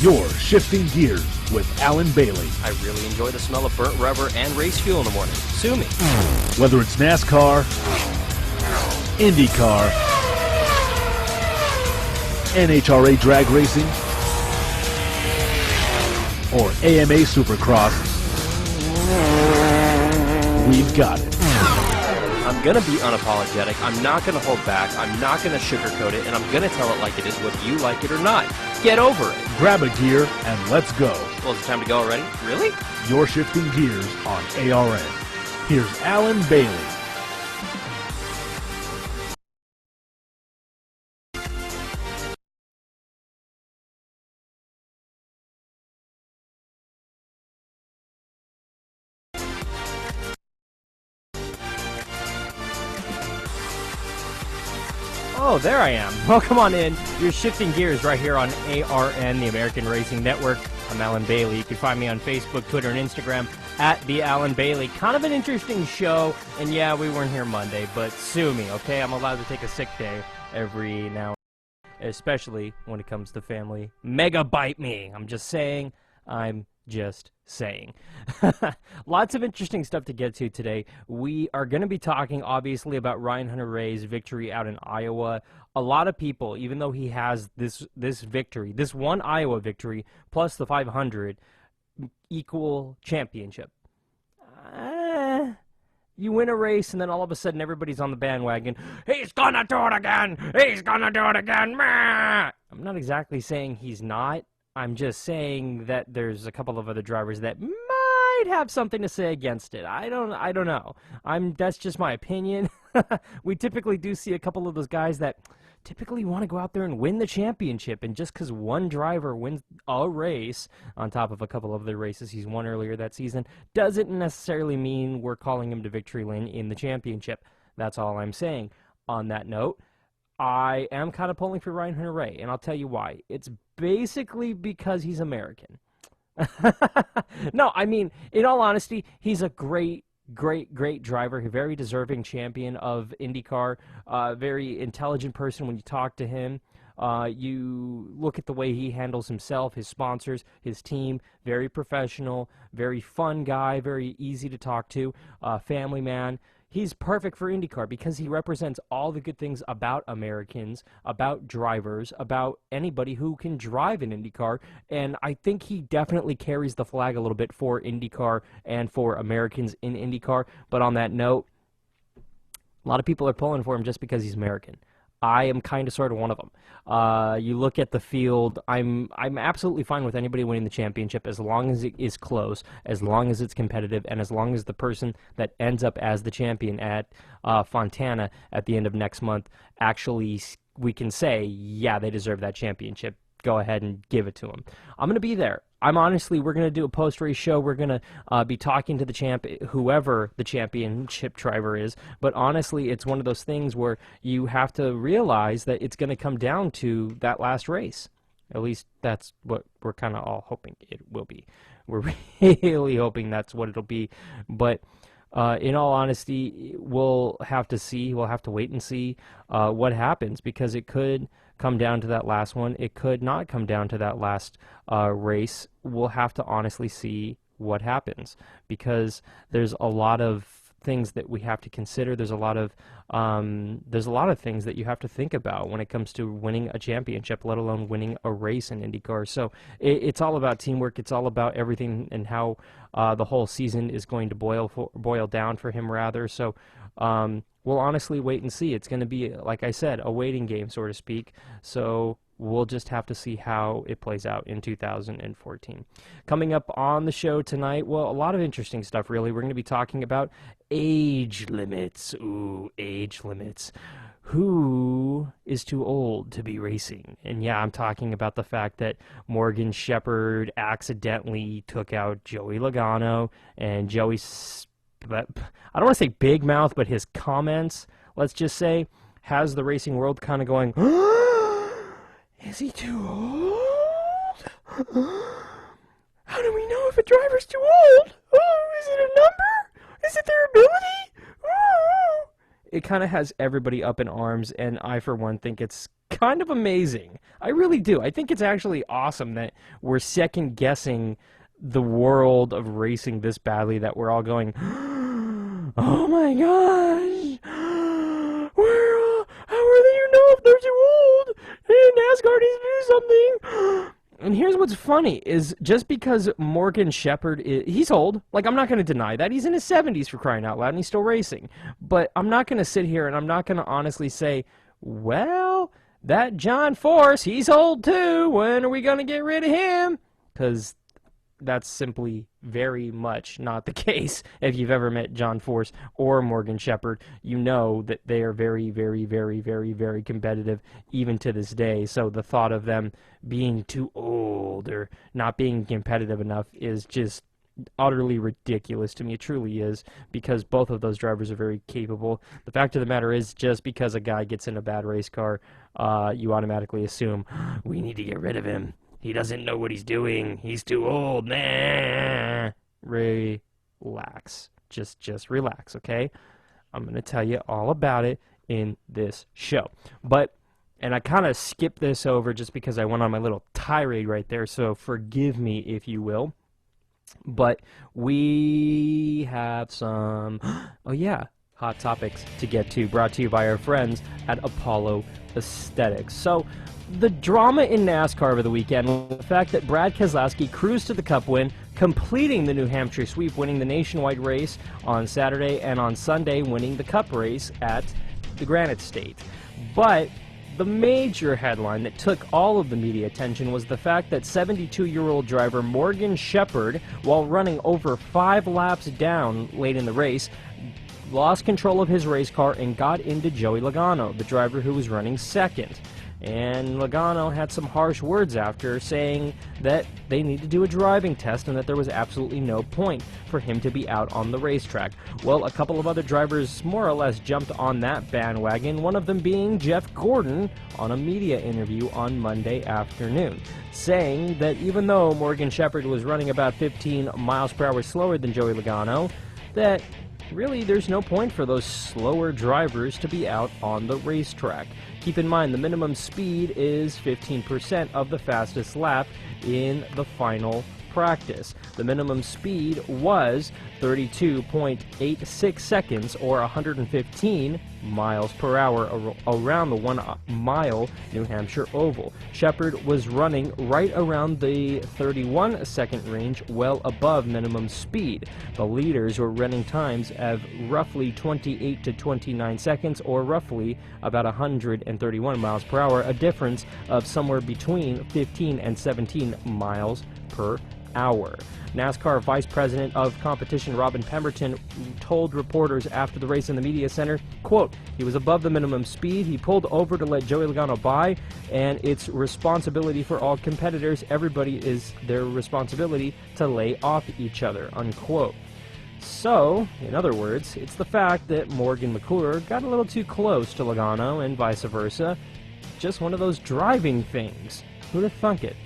You're Shifting Gears with Alan Bailey. I really enjoy the smell of burnt rubber and race fuel in the morning. Sue me. Whether it's NASCAR, IndyCar, NHRA drag racing, or AMA Supercross, we've got it. I'm going to be unapologetic. I'm not going to hold back. I'm not going to sugarcoat it, and I'm going to tell it like it is, whether you like it or not. Get over it. Grab a gear and let's go. Well, is it time to go already? Really? You're Shifting Gears on ARN. Here's Alan Bailey. Oh, there I am. Welcome on in. You're Shifting Gears right here on ARN, the American Racing Network. I'm Alan Bailey. You can find me on Facebook, Twitter, and Instagram at The Alan Bailey. Kind of an interesting show, and yeah, we weren't here Monday, but sue me, okay? I'm allowed to take a sick day every now and then, especially when it comes to family. Megabyte me. I'm just saying. I'm just saying. Lots of interesting stuff to get to today. We are going to be talking, obviously, about Ryan Hunter-Reay's victory out in Iowa. A lot of people, even though he has this victory, this one Iowa victory, plus the 500, equal championship. You win a race, and then all of a sudden everybody's on the bandwagon. He's going to do it again! He's going to do it again! I'm not exactly saying he's not. I'm just saying that there's a couple of other drivers that might have something to say against it. I don't know. That's just my opinion. We typically do see a couple of those guys that typically want to go out there and win the championship, and just because one driver wins a race on top of a couple of other races he's won earlier that season doesn't necessarily mean we're calling him to victory lane in the championship. That's all I'm saying. On that note, I am kind of pulling for Ryan Hunter-Reay, and I'll tell you why. It's basically because he's American. No, I mean, in all honesty, he's a great driver, a very deserving champion of IndyCar, very intelligent person when you talk to him. You look at the way he handles himself, his sponsors, his team, very professional, very fun guy, very easy to talk to, family man. He's perfect for IndyCar because he represents all the good things about Americans, about drivers, about anybody who can drive in IndyCar, and I think he definitely carries the flag a little bit for IndyCar and for Americans in IndyCar. But on that note, a lot of people are pulling for him just because he's American. I am kind of sort of one of them. You look at the field, I'm absolutely fine with anybody winning the championship as long as it is close, as long as it's competitive, and as long as the person that ends up as the champion at Fontana at the end of next month actually, we can say, yeah, they deserve that championship. Go ahead and give it to them. I'm going to be there. We're going to do a post-race show. We're going to be talking to the whoever the championship driver is. But honestly, it's one of those things where you have to realize that it's going to come down to that last race. At least that's what we're kind of all hoping it will be. We're really hoping that's what it'll be. But in all honesty, we'll have to see. We'll have to wait and see what happens, because it could come down to that last one. It could not come down to that last race. We'll have to honestly see what happens, because there's a lot of things that we have to consider. There's a lot of things that you have to think about when it comes to winning a championship, let alone winning a race in IndyCar. So it's all about teamwork. It's all about everything and how the whole season is going to boil down for him, rather. So we'll honestly wait and see. It's going to be, like I said, a waiting game, so to speak. So we'll just have to see how it plays out in 2014. Coming up on the show tonight, well, a lot of interesting stuff, really. We're going to be talking about age limits. Ooh, age limits. Who is too old to be racing? And yeah, I'm talking about the fact that Morgan Shepherd accidentally took out Joey Logano, and Joey's, I don't want to say big mouth, but his comments, let's just say, has the racing world kind of going, is he too old? How do we know if a driver's too old? Oh, is it a number? Is it their ability? It kind of has everybody up in arms, and I, for one, think it's kind of amazing. I really do. I think it's actually awesome that we're second guessing the world of racing this badly, that we're all going, oh my gosh, how will you know if they're too old? And NASCAR needs to do something. And here's what's funny, is just because Morgan Shepherd he's old, like, I'm not going to deny that. He's in his 70s, for crying out loud, and he's still racing. But I'm not going to sit here and I'm not going to honestly say, well, that John Force, he's old too. When are we going to get rid of him? Because that's simply very much not the case. If you've ever met John Force or Morgan Shepherd, you know that they are very, very, very, very, very competitive even to this day. So the thought of them being too old or not being competitive enough is just utterly ridiculous to me. It truly is, because both of those drivers are very capable. The fact of the matter is, just because a guy gets in a bad race car, you automatically assume, we need to get rid of him. He doesn't know what he's doing. He's too old. Nah. Relax. Just relax, okay? I'm going to tell you all about it in this show. And I kind of skipped this over just because I went on my little tirade right there, so forgive me if you will. But we have some, oh yeah, hot topics to get to, brought to you by our friends at Apollo Aesthetics. So, the drama in NASCAR over the weekend, the fact that Brad Keselowski cruised to the Cup win, completing the New Hampshire sweep, winning the nationwide race on Saturday, and on Sunday winning the Cup race at the Granite State. But the major headline that took all of the media attention was the fact that 72-year-old driver Morgan Shepherd, while running over 5 laps down late in the race, lost control of his race car and got into Joey Logano, the driver who was running second. And Logano had some harsh words after, saying that they need to do a driving test and that there was absolutely no point for him to be out on the racetrack. Well, a couple of other drivers more or less jumped on that bandwagon, one of them being Jeff Gordon on a media interview on Monday afternoon, saying that even though Morgan Shepherd was running about 15 miles per hour slower than Joey Logano, that really there's no point for those slower drivers to be out on the racetrack. Keep in mind, the minimum speed is 15% of the fastest lap in the final practice. The minimum speed was 32.86 seconds, or 115 miles per hour around the 1 mile New Hampshire Oval. Shepherd was running right around the 31-second range, well above minimum speed. The leaders were running times of roughly 28 to 29 seconds, or roughly about 131 miles per hour, a difference of somewhere between 15 and 17 miles per hour. NASCAR Vice President of Competition Robin Pemberton told reporters after the race in the media center, quote, he was above the minimum speed, he pulled over to let Joey Logano by, and it's responsibility for all competitors. Everybody is their responsibility to lay off each other, unquote. So, in other words, it's the fact that Morgan McClure got a little too close to Logano and vice versa. Just one of those driving things. Who'd have thunk it?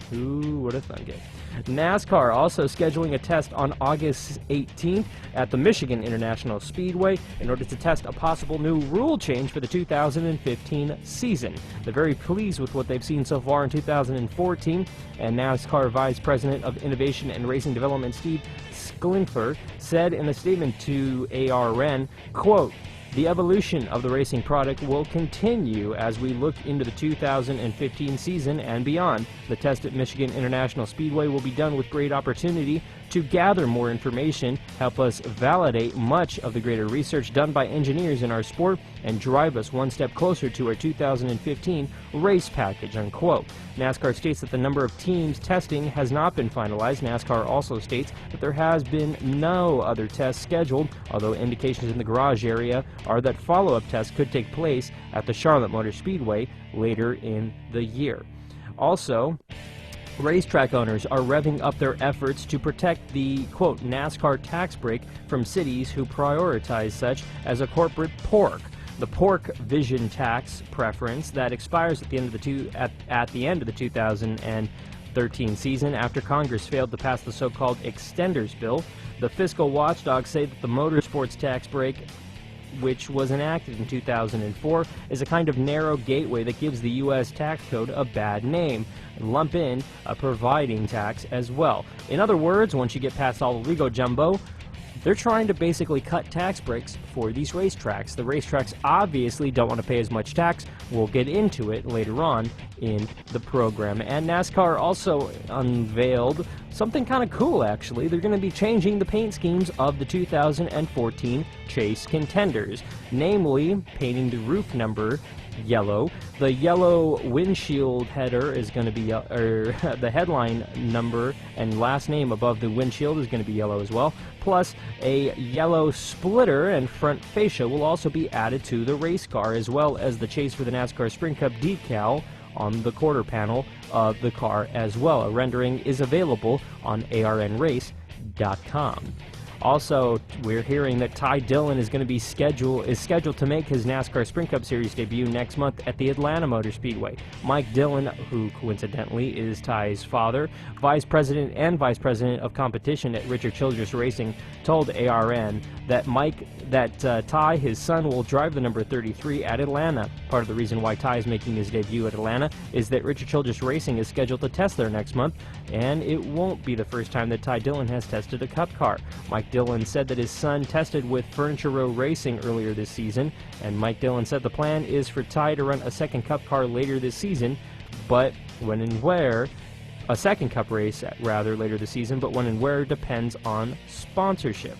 Who would have thunk it? NASCAR also scheduling a test on August 18th at the Michigan International Speedway in order to test a possible new rule change for the 2015 season. They're very pleased with what they've seen so far in 2014, and NASCAR Vice President of Innovation and Racing Development Steve Sklinfer said in a statement to ARN, quote, the evolution of the racing product will continue as we look into the 2015 season and beyond. The test at Michigan International Speedway will be done with great opportunity to gather more information, help us validate much of the greater research done by engineers in our sport, and drive us one step closer to our 2015 race package, unquote. NASCAR states that the number of teams testing has not been finalized. NASCAR also states that there has been no other tests scheduled, although indications in the garage area are that follow-up tests could take place at the Charlotte Motor Speedway later in the year. Also, racetrack owners are revving up their efforts to protect the, quote, NASCAR tax break from cities who prioritize such as a corporate pork. The pork vision tax preference that expires at the end of the 2013 season after Congress failed to pass the so-called extenders bill. The fiscal watchdogs say that the motorsports tax break which was enacted in 2004, is a kind of narrow gateway that gives the U.S. tax code a bad name, and lump in a providing tax as well. In other words, once you get past all the legal jumbo, they're trying to basically cut tax breaks for these racetracks. The racetracks obviously don't want to pay as much tax. We'll get into it later on in the program. And NASCAR also unveiled something kind of cool, actually. They're going to be changing the paint schemes of the 2014 Chase Contenders, namely painting the roof number yellow. The yellow windshield header is going to be, the headline number and last name above the windshield is going to be yellow as well. Plus, a yellow splitter and front fascia will also be added to the race car, as well as the Chase for the NASCAR Sprint Cup decal on the quarter panel of the car as well. A rendering is available on arnrace.com. Also, we're hearing that Ty Dillon is scheduled to make his NASCAR Sprint Cup Series debut next month at the Atlanta Motor Speedway. Mike Dillon, who coincidentally is Ty's father, Vice President of Competition at Richard Childress Racing, told ARN that Ty, his son, will drive the number 33 at Atlanta. Part of the reason why Ty is making his debut at Atlanta is that Richard Childress Racing is scheduled to test there next month, and it won't be the first time that Ty Dillon has tested a Cup car. Mike Dillon said that his son tested with Hunter-Reay Racing earlier this season, and Mike Dillon said the plan is for Ty to run a second Cup car later this season, but when and where, a second Cup race rather later this season, but when and where depends on sponsorship.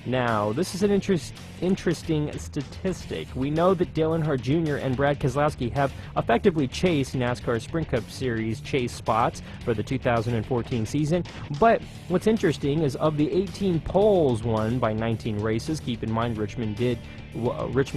Now, this is an interesting statistic. We know that Dale Earnhardt Jr. and Brad Keselowski have effectively chased NASCAR Sprint Cup Series chase spots for the 2014 season, but what's interesting is of the 18 poles won by 19 races, keep in mind Richmond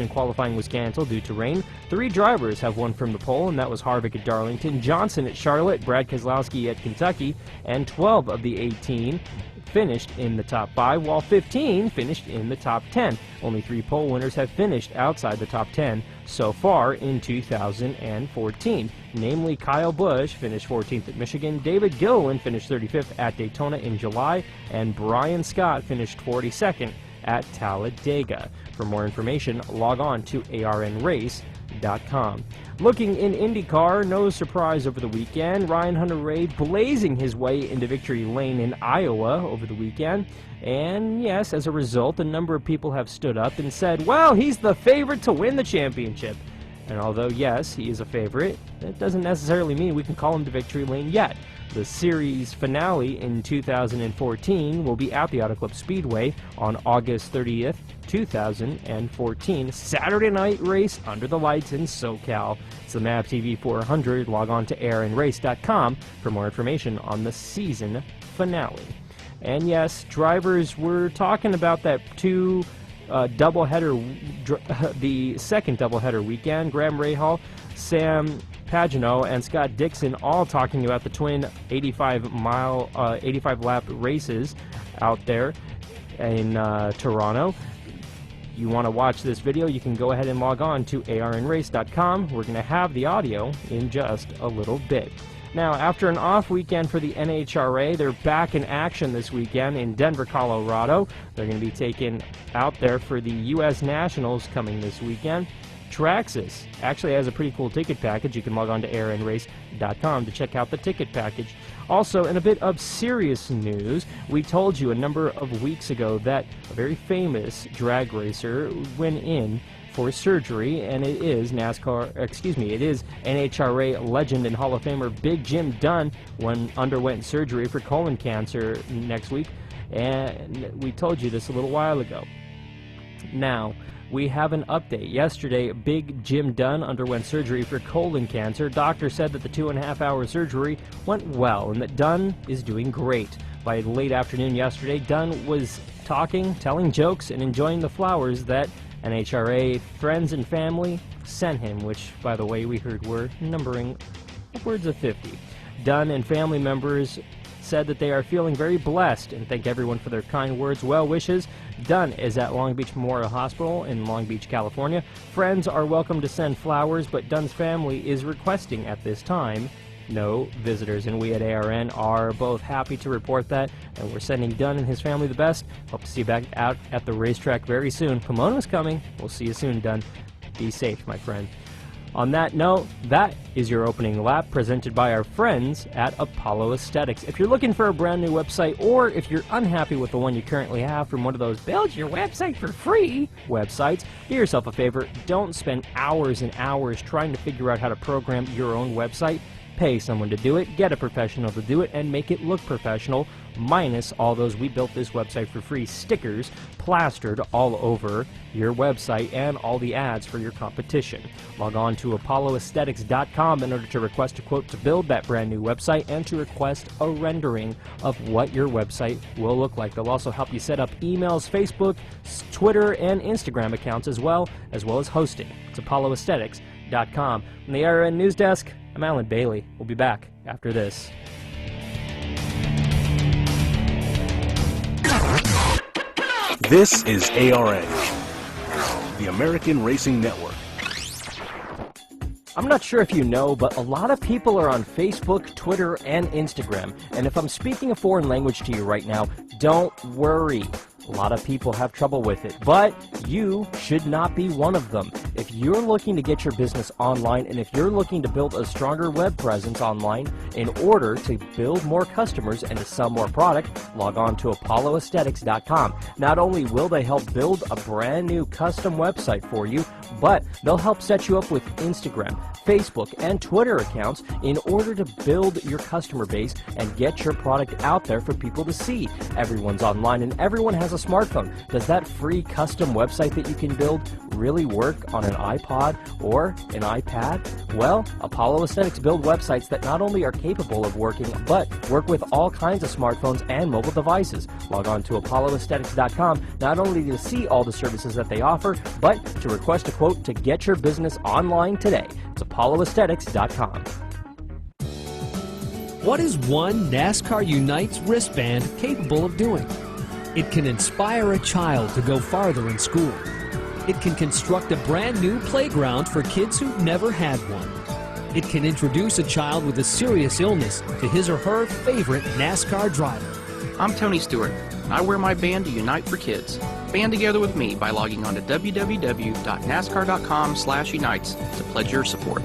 qualifying was canceled due to rain, 3 drivers have won from the pole, and that was Harvick at Darlington, Johnson at Charlotte, Brad Keselowski at Kentucky, and 12 of the 18 finished in the top 5, while 15 finished in the top 10. Only 3 pole winners have finished outside the top 10 so far in 2014. Namely, Kyle Busch finished 14th at Michigan, David Gilliland finished 35th at Daytona in July, and Brian Scott finished 42nd at Talladega. For more information, log on to arnrace.com. Looking in IndyCar, no surprise over the weekend. Ryan Hunter-Reay blazing his way into victory lane in Iowa over the weekend. And yes, as a result, a number of people have stood up and said, well, he's the favorite to win the championship. And although, yes, he is a favorite, that doesn't necessarily mean we can call him to victory lane yet. The series finale in 2014 will be at the Auto Club Speedway on August 30th, 2014. Saturday night race under the lights in SoCal. It's the MAP TV 400. Log on to arnrace.com for more information on the season finale. And yes, drivers were talking about that the second doubleheader weekend. Graham Rahal, Sam Pagenaud, and Scott Dixon all talking about the twin 85-lap races out there in Toronto. You want to watch this video, you can go ahead and log on to arnrace.com. We're going to have the audio in just a little bit. Now, after an off weekend for the NHRA, they're back in action this weekend in Denver, Colorado. They're going to be taken out there for the U.S. Nationals coming this weekend. Traxxas actually has a pretty cool ticket package. You can log on to arnrace.com to check out the ticket package. Also, in a bit of serious news, we told you a number of weeks ago that a very famous drag racer went in for surgery, and it is NHRA legend and Hall of Famer Big Jim Dunn underwent surgery for colon cancer next week, and we told you this a little while ago. Now, we have an update. Yesterday, Big Jim Dunn underwent surgery for colon cancer. Doctor said that the 2.5-hour surgery went well and that Dunn is doing great. By late afternoon yesterday, Dunn was talking, telling jokes, and enjoying the flowers that NHRA friends and family sent him, which, by the way, we heard were numbering upwards of 50. Dunn and family members said that they are feeling very blessed and thank everyone for their kind words, well wishes. Dunn is at Long Beach Memorial Hospital in Long Beach, California. Friends are welcome to send flowers, but Dunn's family is requesting at this time no visitors. And we at ARN are both happy to report that, and we're sending Dunn and his family the best. Hope to see you back out at the racetrack very soon. Pomona's coming. We'll see you soon, Dunn. Be safe, my friend. On that note, that is your opening lap presented by our friends at Apollo Aesthetics. If you're looking for a brand new website, or if you're unhappy with the one you currently have from one of those build your website for free websites, do yourself a favor. Don't spend hours and hours trying to figure out how to program your own website. Pay someone to do it, get a professional to do it, and make it look professional, minus all those "we built this website for free" stickers plastered all over your website and all the ads for your competition. Log on to apolloaesthetics.com in order to request a quote to build that brand new website and to request a rendering of what your website will look like. They'll also help you set up emails, Facebook, Twitter, and Instagram accounts as well as hosting. It's apolloaesthetics.com. From the ARN News Desk, I'm Alan Bailey. We'll be back after this. This is ARN, the American Racing Network. I'm not sure if you know, but a lot of people are on Facebook, Twitter, and Instagram. And if I'm speaking a foreign language to you right now, don't worry. A lot of people have trouble with it, but you should not be one of them. If you're looking to get your business online, and if you're looking to build a stronger web presence online in order to build more customers and to sell more product, log on to apolloaesthetics.com. Not only will they help build a brand new custom website for you, but they'll help set you up with Instagram, Facebook, and Twitter accounts in order to build your customer base and get your product out there for people to see. Everyone's online and everyone has a smartphone. Does that free custom website that you can build really work on an iPod or an iPad? Well, Apollo Aesthetics build websites that not only are capable of working, but work with all kinds of smartphones and mobile devices. Log on to apolloaesthetics.com not only to see all the services that they offer, but to request a quote to get your business online today. It's apolloaesthetics.com. What is one NASCAR Unites wristband capable of doing? It can inspire a child to go farther in school. It can construct a brand new playground for kids who've never had one. It can introduce a child with a serious illness to his or her favorite NASCAR driver. I'm Tony Stewart. I wear my band to Unite for Kids. Band together with me by logging on to www.nascar.com/unites to pledge your support.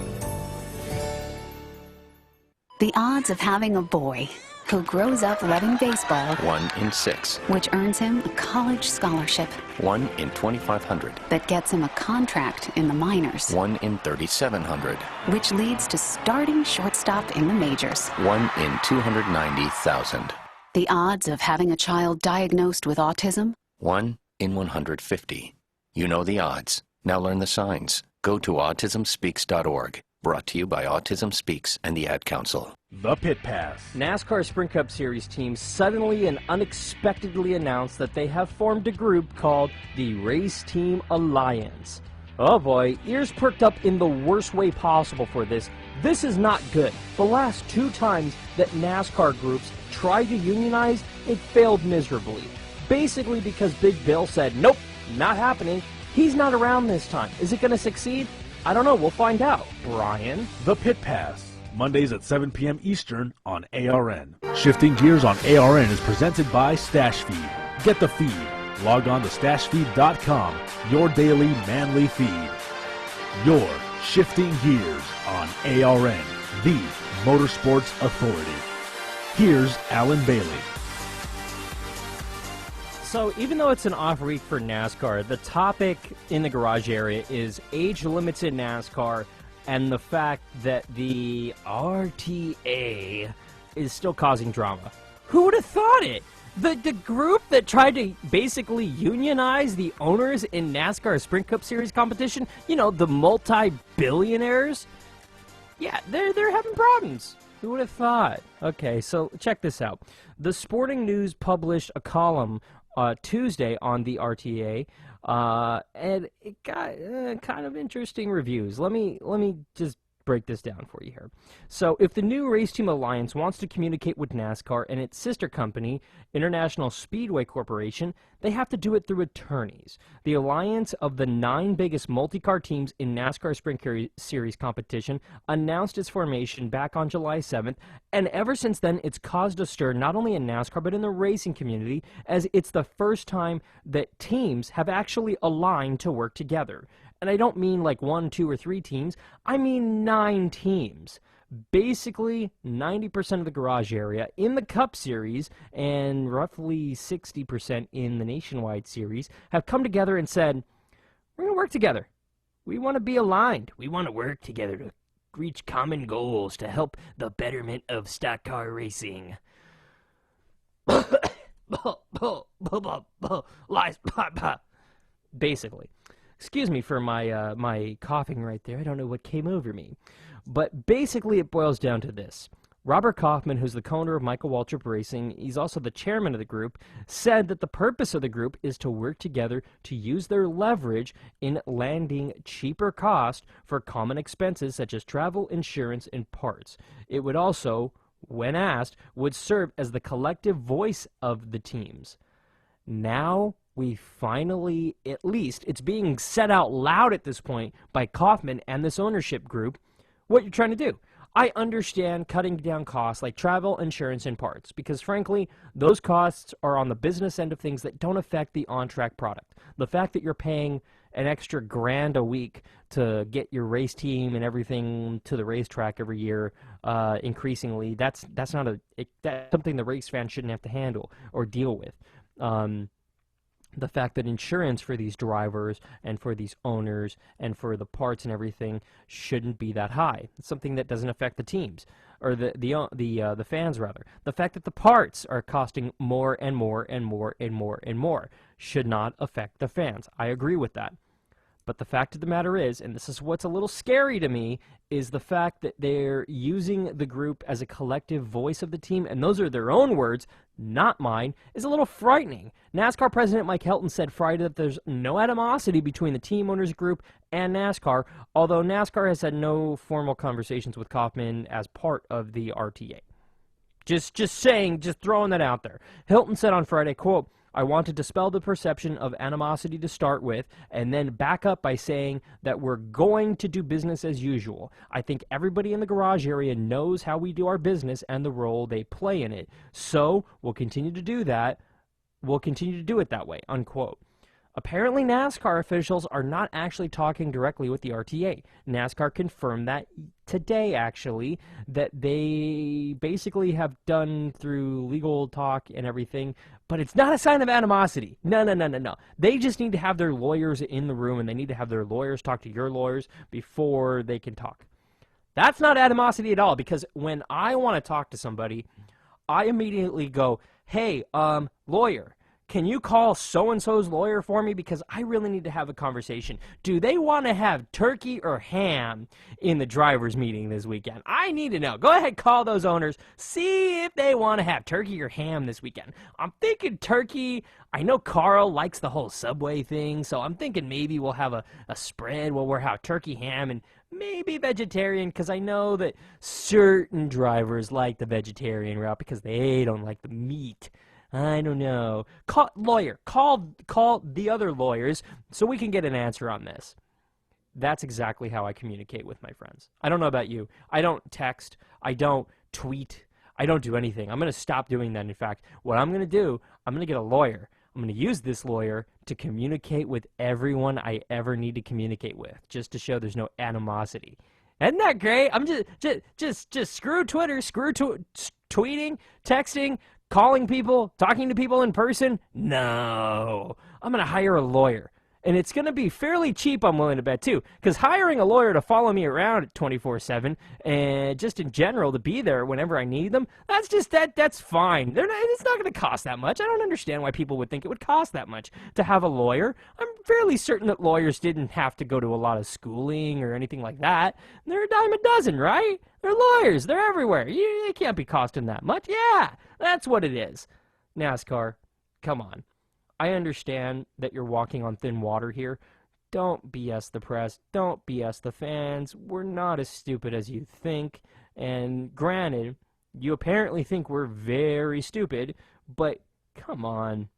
The odds of having a boy who grows up loving baseball, 1 in 6. which earns him a college scholarship, 1 in 2,500. that gets him a contract in the minors, 1 in 3,700. which leads to starting shortstop in the majors. 1 in 290,000. The odds of having a child diagnosed with autism, 1 in 150. You know the odds. Now learn the signs. Go to autismspeaks.org. Brought to you by Autism Speaks and the Ad Council. The Pit Pass. NASCAR Sprint Cup Series teams suddenly and unexpectedly announced that they have formed a group called the Race Team Alliance. Oh boy, ears perked up in the worst way possible for this. This is not good. The last 2 times that NASCAR groups tried to unionize, it failed miserably. Basically because Big Bill said, nope, not happening. He's not around this time. Is it going to succeed? I don't know. We'll find out. Brian? The Pit Pass. Mondays at 7 p.m. Eastern on ARN. Shifting Gears on ARN is presented by Stash Feed. Get the feed. Log on to stashfeed.com, your daily manly feed. Your Shifting Gears on ARN, the Motorsports Authority. Here's Alan Bailey. So even though it's an off week for NASCAR, the topic in the garage area is age limits in NASCAR and the fact that the RTA is still causing drama. Who would have thought it? The group that tried to basically unionize the owners in NASCAR Sprint Cup Series competition, you know, the multi-billionaires, yeah, they're having problems. Who would have thought? Okay, so check this out. The Sporting News published a column Tuesday on the RTA, and it got kind of interesting reviews. Let me just break this down for you here. So if the new Race Team Alliance wants to communicate with NASCAR and its sister company, International Speedway Corporation, they have to do it through attorneys. The alliance of the 9 biggest multi-car teams in NASCAR Sprint Series competition announced its formation back on July 7th, and ever since then it's caused a stir not only in NASCAR but in the racing community, as it's the first time that teams have actually aligned to work together. And I don't mean like 1, 2, or 3 teams. I mean 9 teams. Basically, 90% of the garage area in the Cup Series and roughly 60% in the Nationwide Series have come together and said, we're going to work together. We want to be aligned. We want to work together to reach common goals to help the betterment of stock car racing. Lies. Basically. Excuse me for my my coughing right there. I don't know what came over me. But basically it boils down to this. Robert Kaufman, who's the co-owner of Michael Waltrip Racing, he's also the chairman of the group, said that the purpose of the group is to work together to use their leverage in landing cheaper cost for common expenses such as travel, insurance, and parts. It would also, when asked, would serve as the collective voice of the teams. Now we finally, at least, it's being said out loud at this point by Kaufman and this ownership group, what you're trying to do. I understand cutting down costs like travel, insurance, and parts, because frankly, those costs are on the business end of things that don't affect the on-track product. The fact that you're paying an extra $1,000 a week to get your race team and everything to the racetrack every year, increasingly, that's something the race fan shouldn't have to handle or deal with. The fact that insurance for these drivers and for these owners and for the parts and everything shouldn't be that high. It's something that doesn't affect the teams or the fans rather. The fact that the parts are costing more and more and more and more and more should not affect the fans. I agree with that. But the fact of the matter is, and this is what's a little scary to me, is the fact that they're using the group as a collective voice of the team, and those are their own words, not mine, is a little frightening. NASCAR President Mike Helton said Friday that there's no animosity between the team owners group and NASCAR, although NASCAR has had no formal conversations with Kaufman as part of the RTA. Just saying, just throwing that out there. Hilton said on Friday, quote, I want to dispel the perception of animosity to start with, and then back up by saying that we're going to do business as usual. I think everybody in the garage area knows how we do our business and the role they play in it. So we'll continue to do that. We'll continue to do it that way, unquote. Apparently, NASCAR officials are not actually talking directly with the RTA. NASCAR confirmed that today, actually, that they basically have done through legal talk and everything, but it's not a sign of animosity. No. They just need to have their lawyers in the room, and they need to have their lawyers talk to your lawyers before they can talk. That's not animosity at all, because when I want to talk to somebody, I immediately go, hey, lawyer, can you call so-and-so's lawyer for me? Because I really need to have a conversation. Do they want to have turkey or ham in the driver's meeting this weekend? I need to know. Go ahead, call those owners. See if they want to have turkey or ham this weekend. I'm thinking turkey. I know Carl likes the whole Subway thing, so I'm thinking maybe we'll have a spread where we'll have turkey, ham, and maybe vegetarian, because I know that certain drivers like the vegetarian route because they don't like the meat. I don't know. Call the other lawyers so we can get an answer on this. That's exactly how I communicate with my friends. I don't know about you. I don't text. I don't tweet. I don't do anything. I'm going to stop doing that. In fact, what I'm going to do, I'm going to get a lawyer. I'm going to use this lawyer to communicate with everyone I ever need to communicate with, just to show there's no animosity. Isn't that great? I'm just screw Twitter, tweeting, texting, calling people, talking to people in person? No. I'm going to hire a lawyer. And it's going to be fairly cheap, I'm willing to bet, too. Because hiring a lawyer to follow me around 24/7 and just in general to be there whenever I need them, that's fine. It's not going to cost that much. I don't understand why people would think it would cost that much to have a lawyer. I'm fairly certain that lawyers didn't have to go to a lot of schooling or anything like that. They're a dime a dozen, right? They're lawyers. They're everywhere. They can't be costing that much. Yeah, that's what it is. NASCAR, come on. I understand that you're walking on thin water here. Don't BS the press. Don't BS the fans. We're not as stupid as you think. And granted, you apparently think we're very stupid, but come on.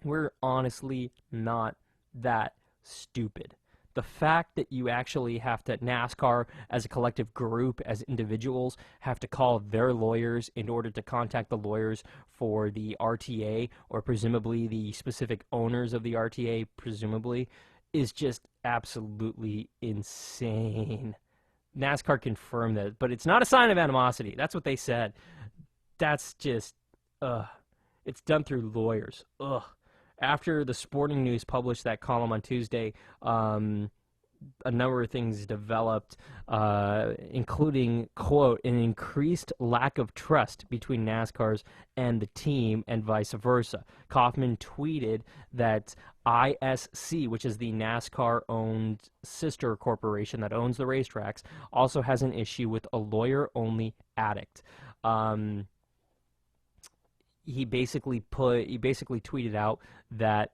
We're honestly not that stupid. The fact that you actually have to, NASCAR as a collective group, as individuals, have to call their lawyers in order to contact the lawyers for the RTA, or presumably the specific owners of the RTA, presumably, is just absolutely insane. NASCAR confirmed that, but it's not a sign of animosity. That's what they said. That's just, it's done through lawyers. After the Sporting News published that column on Tuesday, a number of things developed, including, quote, an increased lack of trust between NASCAR's and the team and vice versa. Kaufman tweeted that ISC, which is the NASCAR-owned sister corporation that owns the racetracks, also has an issue with a lawyer-only addict. He basically tweeted out that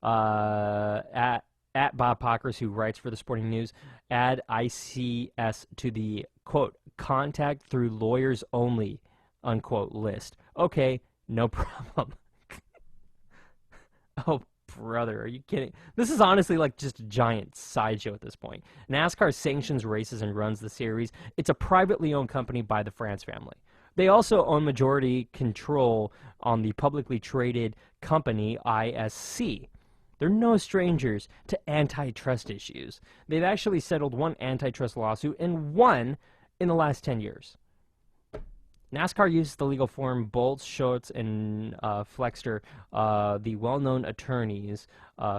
at Bob Pockers, who writes for the Sporting News, add ICS to the, quote, contact through lawyers only, unquote, list. Okay, no problem. Oh, brother, are you kidding? This is honestly like just a giant sideshow at this point. NASCAR sanctions races and runs the series. It's a privately owned company by the France family. They also own majority control on the publicly traded company ISC. They're no strangers to antitrust issues. They've actually settled one antitrust lawsuit and one in the last 10 years. NASCAR uses the legal firm Boltz, Schultz, and Flexter, the well-known attorneys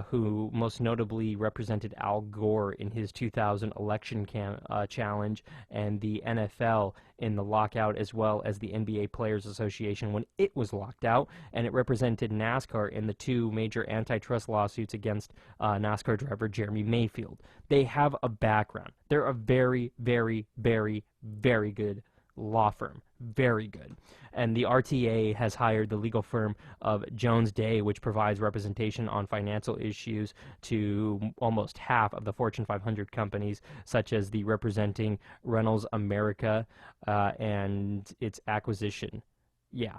who most notably represented Al Gore in his 2000 election challenge, and the NFL in the lockout, as well as the NBA Players Association when it was locked out, and it represented NASCAR in the two major antitrust lawsuits against NASCAR driver Jeremy Mayfield. They have a background. They're a very, very, very, very good law firm. Very good. And the RTA has hired the legal firm of Jones Day, which provides representation on financial issues to almost half of the Fortune 500 companies, such as the representing Reynolds America and its acquisition. Yeah.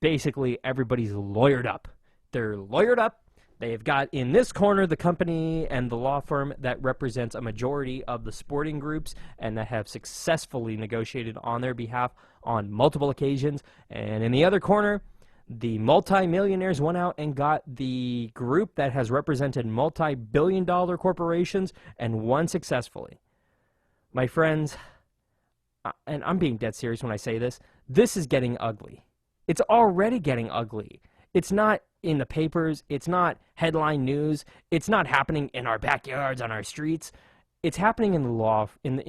Basically, everybody's lawyered up. They're lawyered up. They've got in this corner the company and the law firm that represents a majority of the sporting groups and that have successfully negotiated on their behalf on multiple occasions. And in the other corner, the multi-millionaires went out and got the group that has represented multi-billion-dollar corporations and won successfully. My friends, and I'm being dead serious when I say this is getting ugly. It's already getting ugly. It's not in the papers. It's not headline news. It's not happening in our backyards, on our streets. It's happening in the law, in the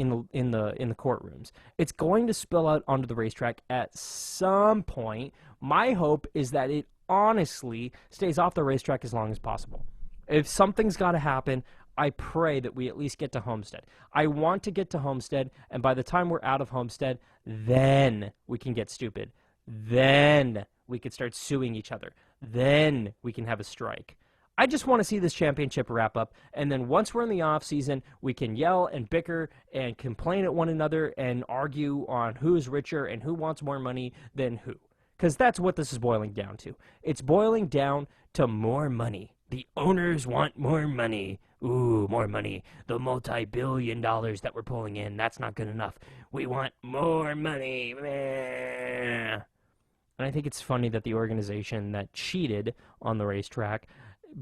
courtrooms. It's going to spill out onto the racetrack at some point. My hope is that it honestly stays off the racetrack as long as possible. If something's got to happen, I pray that we at least get to Homestead. I want to get to Homestead, and by the time we're out of Homestead, then we can get stupid. Then we could start suing each other. Then we can have a strike. I just want to see this championship wrap up, and then once we're in the off season, we can yell and bicker and complain at one another and argue on who's richer and who wants more money than who. Because that's what this is boiling down to. It's boiling down to more money. The owners want more money. Ooh, more money. The multi-billion dollars that we're pulling in, that's not good enough. We want more money. Meh. And I think it's funny that the organization that cheated on the racetrack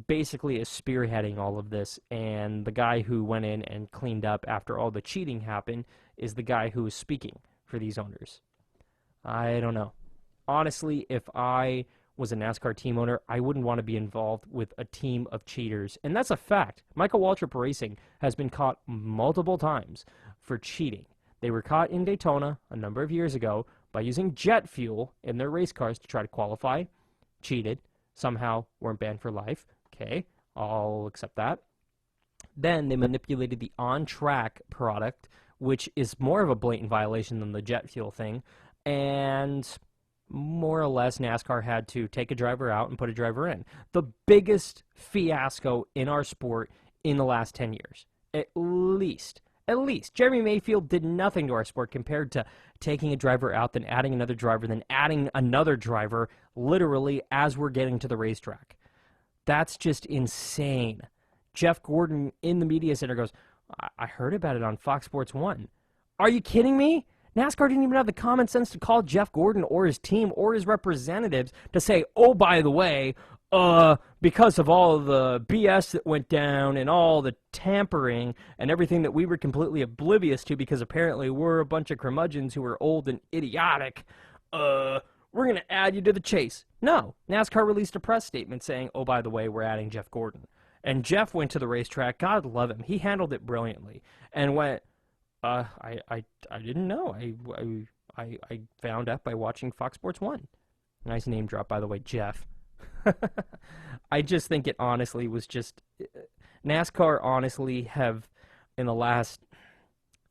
basically is spearheading all of this, and the guy who went in and cleaned up after all the cheating happened is the guy who is speaking for these owners. I don't know. Honestly, if I was a NASCAR team owner, I wouldn't want to be involved with a team of cheaters. And that's a fact. Michael Waltrip Racing has been caught multiple times for cheating. They were caught in Daytona a number of years ago by using jet fuel in their race cars to try to qualify. Cheated. Somehow weren't banned for life. Okay, I'll accept that. Then they manipulated the on-track product, which is more of a blatant violation than the jet fuel thing, and more or less NASCAR had to take a driver out and put a driver in. The biggest fiasco in our sport in the last 10 years. At least. Jeremy Mayfield did nothing to our sport compared to taking a driver out, then adding another driver, then adding another driver, literally as we're getting to the racetrack. That's just insane. Jeff Gordon in the media center goes, I heard about it on Fox Sports 1. Are you kidding me? NASCAR didn't even have the common sense to call Jeff Gordon or his team or his representatives to say, oh, by the way, because of all the BS that went down and all the tampering and everything that we were completely oblivious to because apparently we're a bunch of curmudgeons who are old and idiotic, we're going to add you to the chase. No, NASCAR released a press statement saying, oh, by the way, we're adding Jeff Gordon. And Jeff went to the racetrack. God love him. He handled it brilliantly and went, I didn't know. I found out by watching Fox Sports 1. Nice name drop, by the way, Jeff. I just think it honestly was just... NASCAR honestly have, in the last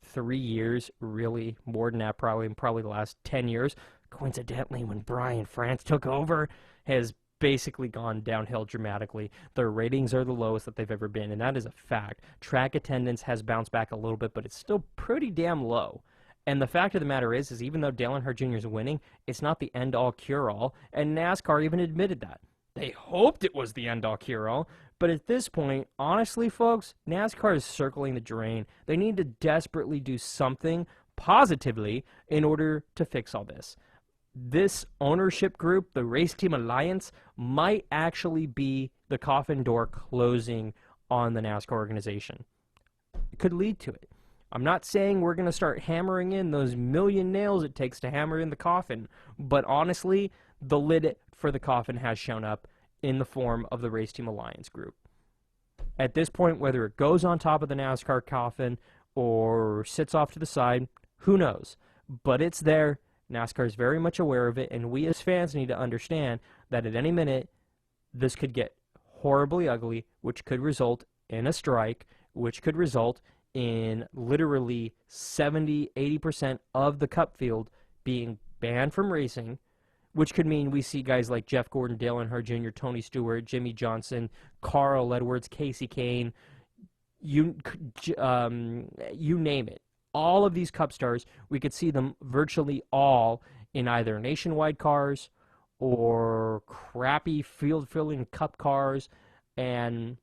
3 years, really, more than that probably the last 10 years, coincidentally, when Brian France took over, has basically gone downhill dramatically. Their ratings are the lowest that they've ever been, and that is a fact. Track attendance has bounced back a little bit, but it's still pretty damn low. And the fact of the matter is even though Dale Earnhardt Jr. is winning, it's not the end-all cure-all, and NASCAR even admitted that. They hoped it was the end-all cure-all, but at this point, honestly, folks, NASCAR is circling the drain. They need to desperately do something positively in order to fix all this. This ownership group, the Race Team Alliance, might actually be the coffin door closing on the NASCAR organization. It could lead to it. I'm not saying we're going to start hammering in those million nails it takes to hammer in the coffin, but honestly, the lid for the coffin has shown up in the form of the Race Team Alliance group. At this point, whether it goes on top of the NASCAR coffin or sits off to the side, who knows? But it's there. NASCAR is very much aware of it, and we as fans need to understand that at any minute, this could get horribly ugly, which could result in a strike, which could result in literally 70-80% of the Cup field being banned from racing, which could mean we see guys like Jeff Gordon, Dale Earnhardt Jr., Tony Stewart, Jimmy Johnson, Carl Edwards, Casey Kane, you name it. All of these Cup stars, we could see them virtually all in either nationwide cars or crappy field-filling Cup cars, and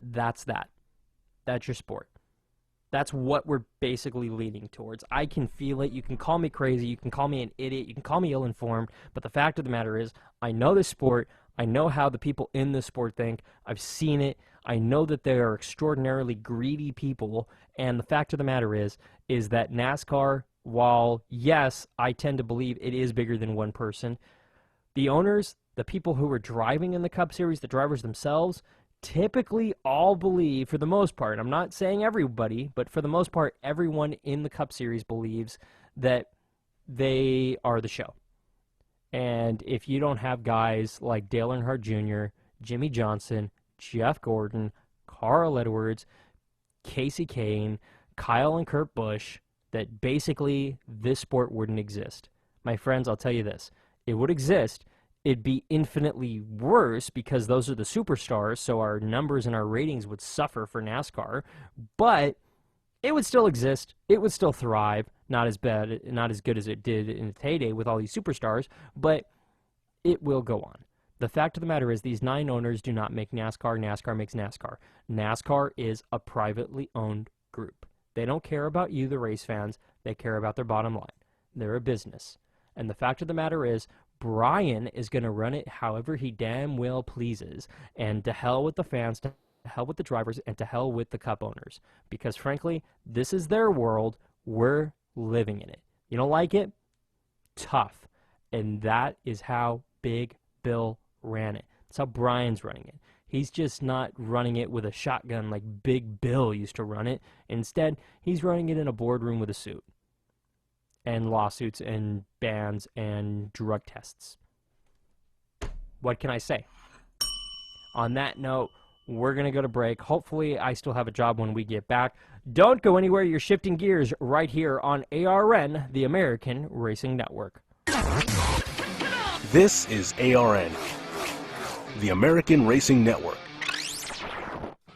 that's that. That's your sport. That's what we're basically leaning towards. I can feel it. You can call me crazy. You can call me an idiot. You can call me ill-informed. But the fact of the matter is, I know this sport. I know how the people in this sport think. I've seen it. I know that they are extraordinarily greedy people. And the fact of the matter is that NASCAR, while, yes, I tend to believe it is bigger than one person, the owners, the people who are driving in the Cup Series, the drivers themselves, typically all believe, for the most part, I'm not saying everybody, but for the most part, everyone in the Cup Series believes that they are the show. And if you don't have guys like Dale Earnhardt Jr., Jimmy Johnson, Jeff Gordon, Carl Edwards, Casey Kane, Kyle and Kurt Busch, that basically this sport wouldn't exist. My friends, I'll tell you this. It would exist. It'd be infinitely worse because those are the superstars, so our numbers and our ratings would suffer for NASCAR. But it would still exist. It would still thrive. Not as bad, not as good as it did in its heyday with all these superstars, but it will go on. The fact of the matter is these 9 owners do not make NASCAR. NASCAR makes NASCAR. NASCAR is a privately owned group. They don't care about you, the race fans. They care about their bottom line. They're a business. And the fact of the matter is, Brian is going to run it however he damn well pleases. And to hell with the fans, to hell with the drivers, and to hell with the Cup owners. Because frankly, this is their world. We're living in it. You don't like it? Tough. And that is how Big Bill ran it. That's how Brian's running it. He's just not running it with a shotgun like Big Bill used to run it. Instead, he's running it in a boardroom with a suit. And lawsuits and bans and drug tests. What can I say? On that note, we're going to go to break. Hopefully, I still have a job when we get back. Don't go anywhere. You're shifting gears right here on ARN, the American Racing Network. This is ARN, the American Racing Network.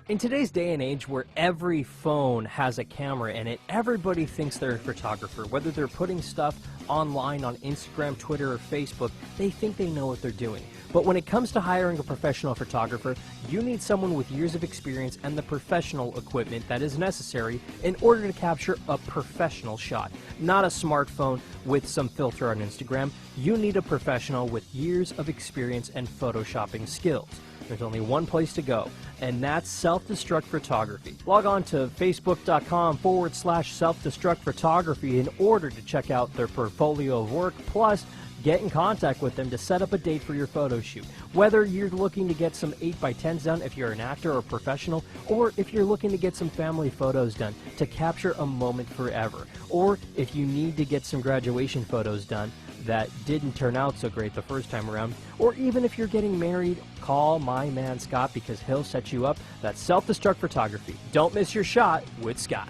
In today's day and age where every phone has a camera in it, everybody thinks they're a photographer. Whether they're putting stuff online on Instagram, Twitter, or Facebook, they think they know what they're doing. But when it comes to hiring a professional photographer, you need someone with years of experience and the professional equipment that is necessary in order to capture a professional shot. Not a smartphone with some filter on Instagram. You need a professional with years of experience and photoshopping skills. There's only one place to go, and that's Self-Destruct Photography. Log on to facebook.com/self-destruct photography in order to check out their portfolio of work, plus get in contact with them to set up a date for your photo shoot. Whether you're looking to get some 8x10s done if you're an actor or professional, or if you're looking to get some family photos done to capture a moment forever, or if you need to get some graduation photos done that didn't turn out so great the first time around, or even if you're getting married, call my man Scott because he'll set you up. That's Self-Destruct Photography. Don't miss your shot with Scott.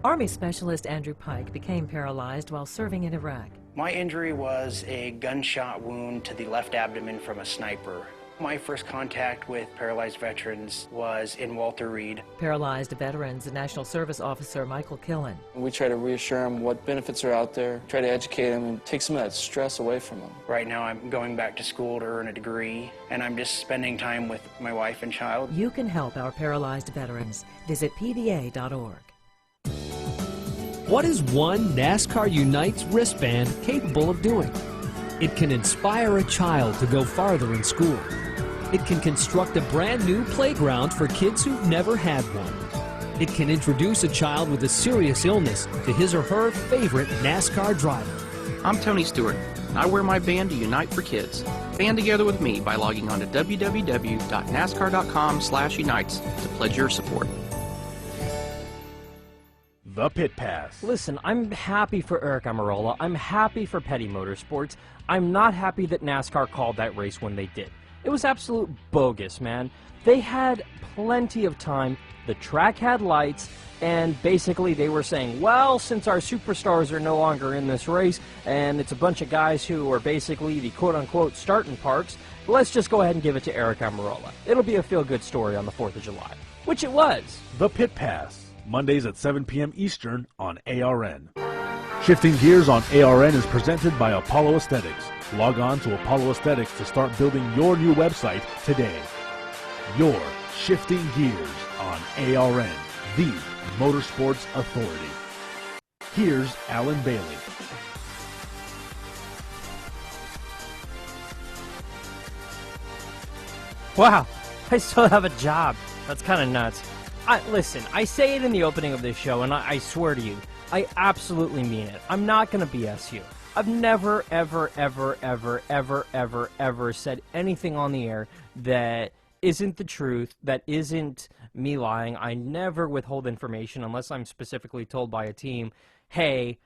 Army Specialist Andrew Pike became paralyzed while serving in Iraq. My injury was a gunshot wound to the left abdomen from a sniper. My first contact with paralyzed veterans was in Walter Reed. Paralyzed veterans National Service Officer Michael Killen. We try to reassure them what benefits are out there, try to educate them and take some of that stress away from them. Right now I'm going back to school to earn a degree, and I'm just spending time with my wife and child. You can help our paralyzed veterans. Visit pva.org. What is one NASCAR Unites wristband capable of doing? It can inspire a child to go farther in school. It can construct a brand new playground for kids who've never had one. It can introduce a child with a serious illness to his or her favorite NASCAR driver. I'm Tony Stewart, and I wear my band to Unite for Kids. Band together with me by logging on to www.nascar.com/unites to pledge your support. The Pit Pass. Listen, I'm happy for Eric Amarola. I'm happy for Petty Motorsports. I'm not happy that NASCAR called that race when they did. It was absolute bogus, man. They had plenty of time. The track had lights, and basically they were saying, well, since our superstars are no longer in this race, and it's a bunch of guys who are basically the quote-unquote starting parks, let's just go ahead and give it to Eric Amarola. It'll be a feel-good story on the 4th of July. Which it was. The Pit Pass. Mondays at 7 p.m. Eastern on ARN. Shifting Gears on ARN is presented by Apollo Aesthetics. Log on to Apollo Aesthetics to start building your new website today. You're Shifting Gears on ARN, the Motorsports Authority. Here's Alan Bailey. Wow, I still have a job. That's kind of nuts. Listen, I say it in the opening of this show, and I swear to you, I absolutely mean it. I'm not going to BS you. I've never, ever, ever, ever, ever, ever, ever said anything on the air that isn't the truth, that isn't me lying. I never withhold information unless I'm specifically told by a team, hey,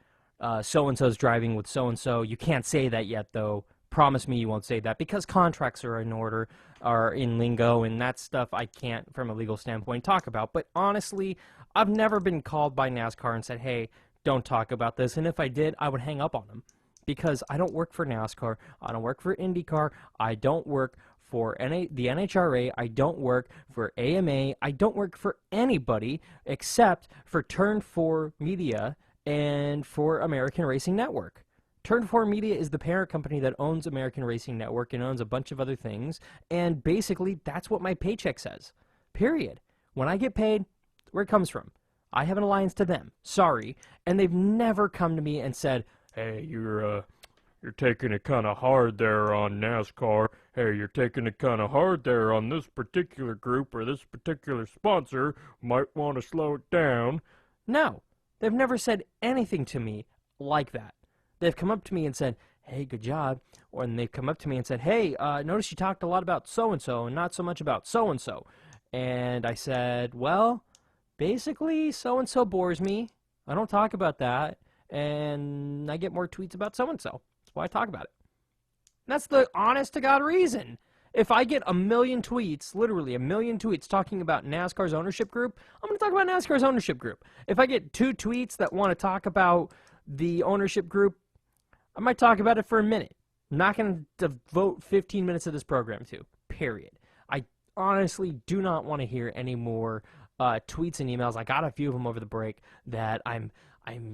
so-and-so's driving with so-and-so. You can't say that yet, though. Promise me you won't say that, because contracts are in order, are in lingo, and that stuff I can't, from a legal standpoint, talk about. But honestly, I've never been called by NASCAR and said, hey, don't talk about this. And if I did, I would hang up on them, because I don't work for NASCAR. I don't work for IndyCar. I don't work for the NHRA. I don't work for AMA. I don't work for anybody except for Turn 4 Media and for American Racing Network. Turn 4 Media is the parent company that owns American Racing Network and owns a bunch of other things, and basically that's what my paycheck says. Period. When I get paid, where it comes from. I have an alliance to them. Sorry. And they've never come to me and said, hey, you're taking it kind of hard there on NASCAR. Hey, you're taking it kind of hard there on this particular group or this particular sponsor. Might want to slow it down. No. They've never said anything to me like that. They've come up to me and said, hey, good job. Or they've come up to me and said, hey, notice you talked a lot about so-and-so and not so much about so-and-so. And I said, well, basically, so-and-so bores me. I don't talk about that. And I get more tweets about so-and-so. That's why I talk about it. And that's the honest-to-God reason. If I get a million tweets, literally a million tweets talking about NASCAR's ownership group, I'm going to talk about NASCAR's ownership group. If I get 2 tweets that want to talk about the ownership group, I might talk about it for a minute. I'm not going to devote 15 minutes of this program to, period. I honestly do not want to hear any more tweets and emails. I got a few of them over the break that I'm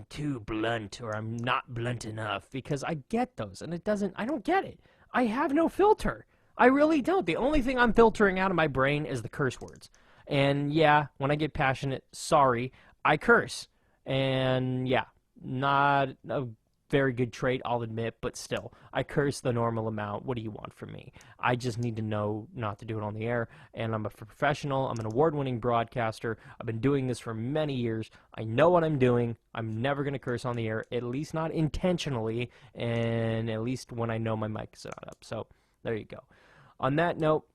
too blunt or I'm not blunt enough, because I get those, and I don't get it. I have no filter. I really don't. The only thing I'm filtering out of my brain is the curse words. And yeah, when I get passionate, sorry, I curse. And yeah, not a very good trait, I'll admit, but still, I curse the normal amount. What do you want from me? I just need to know not to do it on the air, and I'm a professional. I'm an award-winning broadcaster. I've been doing this for many years. I know what I'm doing. I'm never going to curse on the air, at least not intentionally, and at least when I know my mic is not up. So there you go. On that note,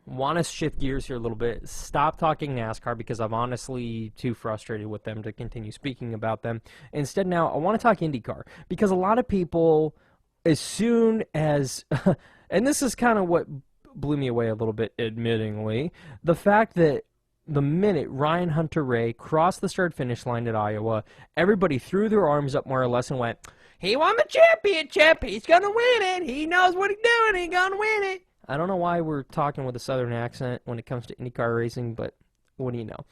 want to shift gears here a little bit. Stop talking NASCAR, because I'm honestly too frustrated with them to continue speaking about them. Instead, now I want to talk IndyCar, because a lot of people, as soon as and this is kind of what blew me away a little bit, admittingly, the fact that the minute Ryan Hunter-Reay crossed the start-finish line at Iowa, everybody threw their arms up more or less and went, "He won the championship. He's going to win it. He knows what he's doing. He's going to win it." I don't know why we're talking with a southern accent when it comes to IndyCar racing, but what do you know?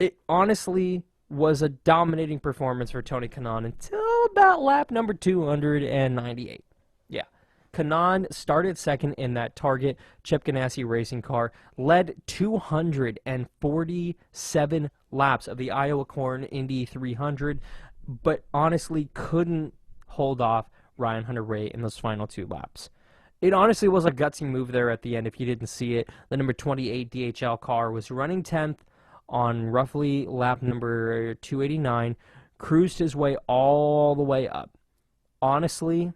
It honestly was a dominating performance for Tony Kanaan until about lap number 298. Yeah. Kanaan started second in that Target Chip Ganassi racing car, led 247 laps of the Iowa Corn Indy 300, but honestly couldn't hold off Ryan Hunter-Reay in those final 2 laps. It honestly was a gutsy move there at the end if you didn't see it. The number 28 DHL car was running 10th on roughly lap number 289, cruised his way all the way up. Honestly,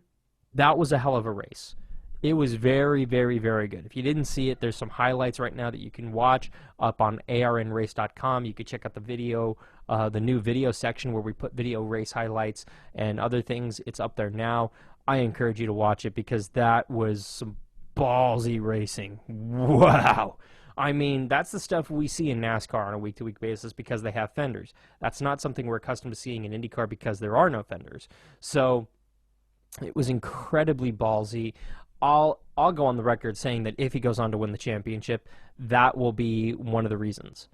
that was a hell of a race. It was very, very, very good. If you didn't see it, there's some highlights right now that you can watch up on arnrace.com. You could check out the video, the new video section where we put video race highlights and other things. It's up there now. I encourage you to watch it, because that was some ballsy racing. Wow. I mean, that's the stuff we see in NASCAR on a week-to-week basis because they have fenders. That's not something we're accustomed to seeing in IndyCar because there are no fenders. So it was incredibly ballsy. I'll go on the record saying that if he goes on to win the championship, that will be one of the reasons.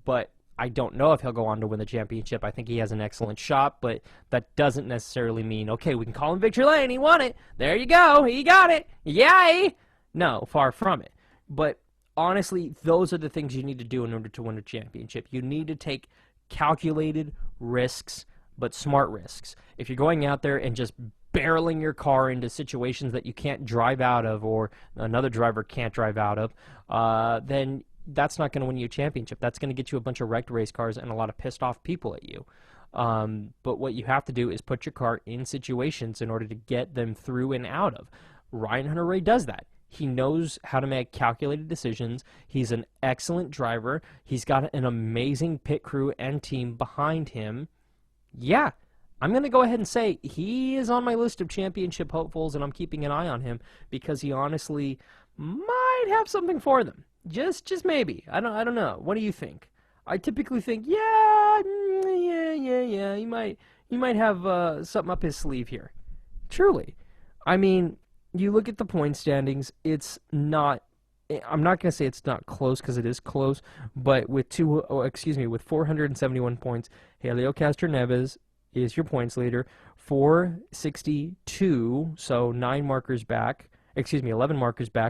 But I don't know if he'll go on to win the championship. I think he has an excellent shot, but that doesn't necessarily mean, okay, we can call him Victory Lane. He won it. There you go. He got it. Yay! No, far from it. But honestly, those are the things you need to do in order to win a championship. You need to take calculated risks, but smart risks. If you're going out there and just barreling your car into situations that you can't drive out of, or another driver can't drive out of, then that's not going to win you a championship. That's going to get you a bunch of wrecked race cars and a lot of pissed off people at you. But what you have to do is put your car in situations in order to get them through and out of. Ryan Hunter-Reay does that. He knows how to make calculated decisions. He's an excellent driver. He's got an amazing pit crew and team behind him. Yeah, I'm going to go ahead and say he is on my list of championship hopefuls, and I'm keeping an eye on him because he honestly might have something for them. Just maybe. I don't know. What do you think? I typically think, yeah. He might have something up his sleeve here. Truly. I mean, you look at the point standings. It's not. I'm not going to say it's not close because it is close. But with 471 points, Helio Castroneves is your points leader. 462, so 11 markers back.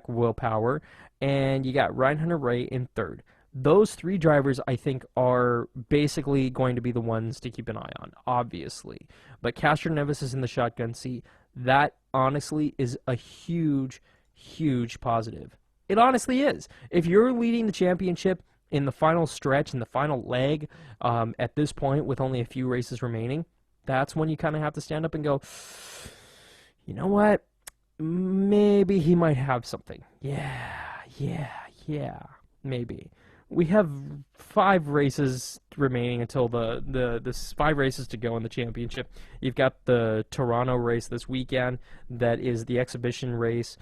Will Power, and you got Ryan Hunter-Reay in third. Those 3 drivers, I think, are basically going to be the ones to keep an eye on, obviously. But Castroneves is in the shotgun seat. That, honestly, is a huge, huge positive. It honestly is. If you're leading the championship in the final stretch, in the final leg, at this point, with only a few races remaining, that's when you kind of have to stand up and go, you know what? Maybe he might have something. Yeah, maybe. We have 5 races remaining until the 5 races to go in the championship. You've got the Toronto race this weekend. That is the exhibition race.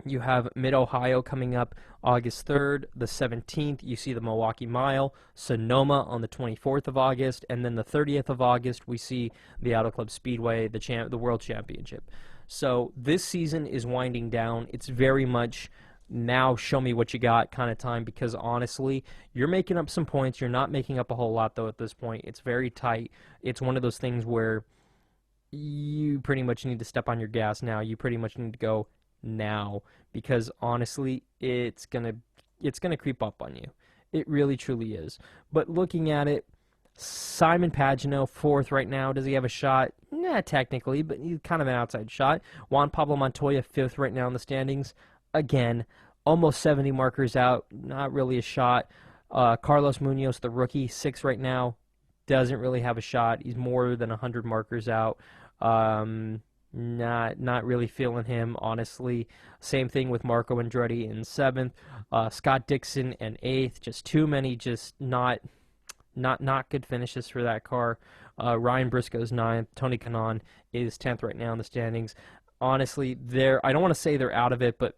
You have Mid-Ohio coming up August 3rd. The 17th, you see the Milwaukee Mile. Sonoma on the 24th of August. And then the 30th of August, we see the Auto Club Speedway, the World Championship. So this season is winding down. It's very much now show me what you got kind of time, because honestly, you're making up some points. You're not making up a whole lot, though, at this point. It's very tight. It's one of those things where you pretty much need to step on your gas now. You pretty much need to go now, because honestly, it's gonna creep up on you. It really, truly is. But looking at it, Simon Pagenaud, 4th right now. Does he have a shot? Nah, technically, but he's kind of an outside shot. Juan Pablo Montoya, 5th right now in the standings. Again, almost 70 markers out. Not really a shot. Carlos Munoz, the rookie, 6th right now. Doesn't really have a shot. He's more than 100 markers out. Not really feeling him, honestly. Same thing with Marco Andretti in 7th. Scott Dixon in 8th. Just too many, just not good finishes for that car. Ryan Briscoe's 9th. Tony Kanaan is 10th right now in the standings. Honestly, I don't want to say they're out of it, but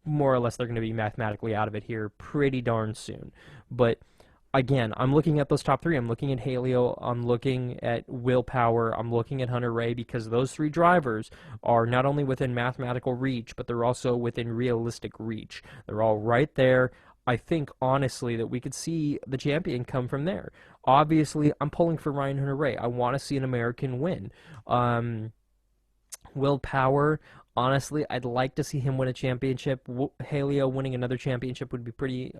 more or less they're going to be mathematically out of it here pretty darn soon. But again, I'm looking at those top 3. I'm looking at Halio. I'm looking at Willpower. I'm looking at Hunter-Reay, because those 3 drivers are not only within mathematical reach, but they're also within realistic reach. They're all right there. I think, honestly, that we could see the champion come from there. Obviously, I'm pulling for Ryan Hunter-Reay. I want to see an American win. Willpower, honestly, I'd like to see him win a championship. Halio winning another championship would be pretty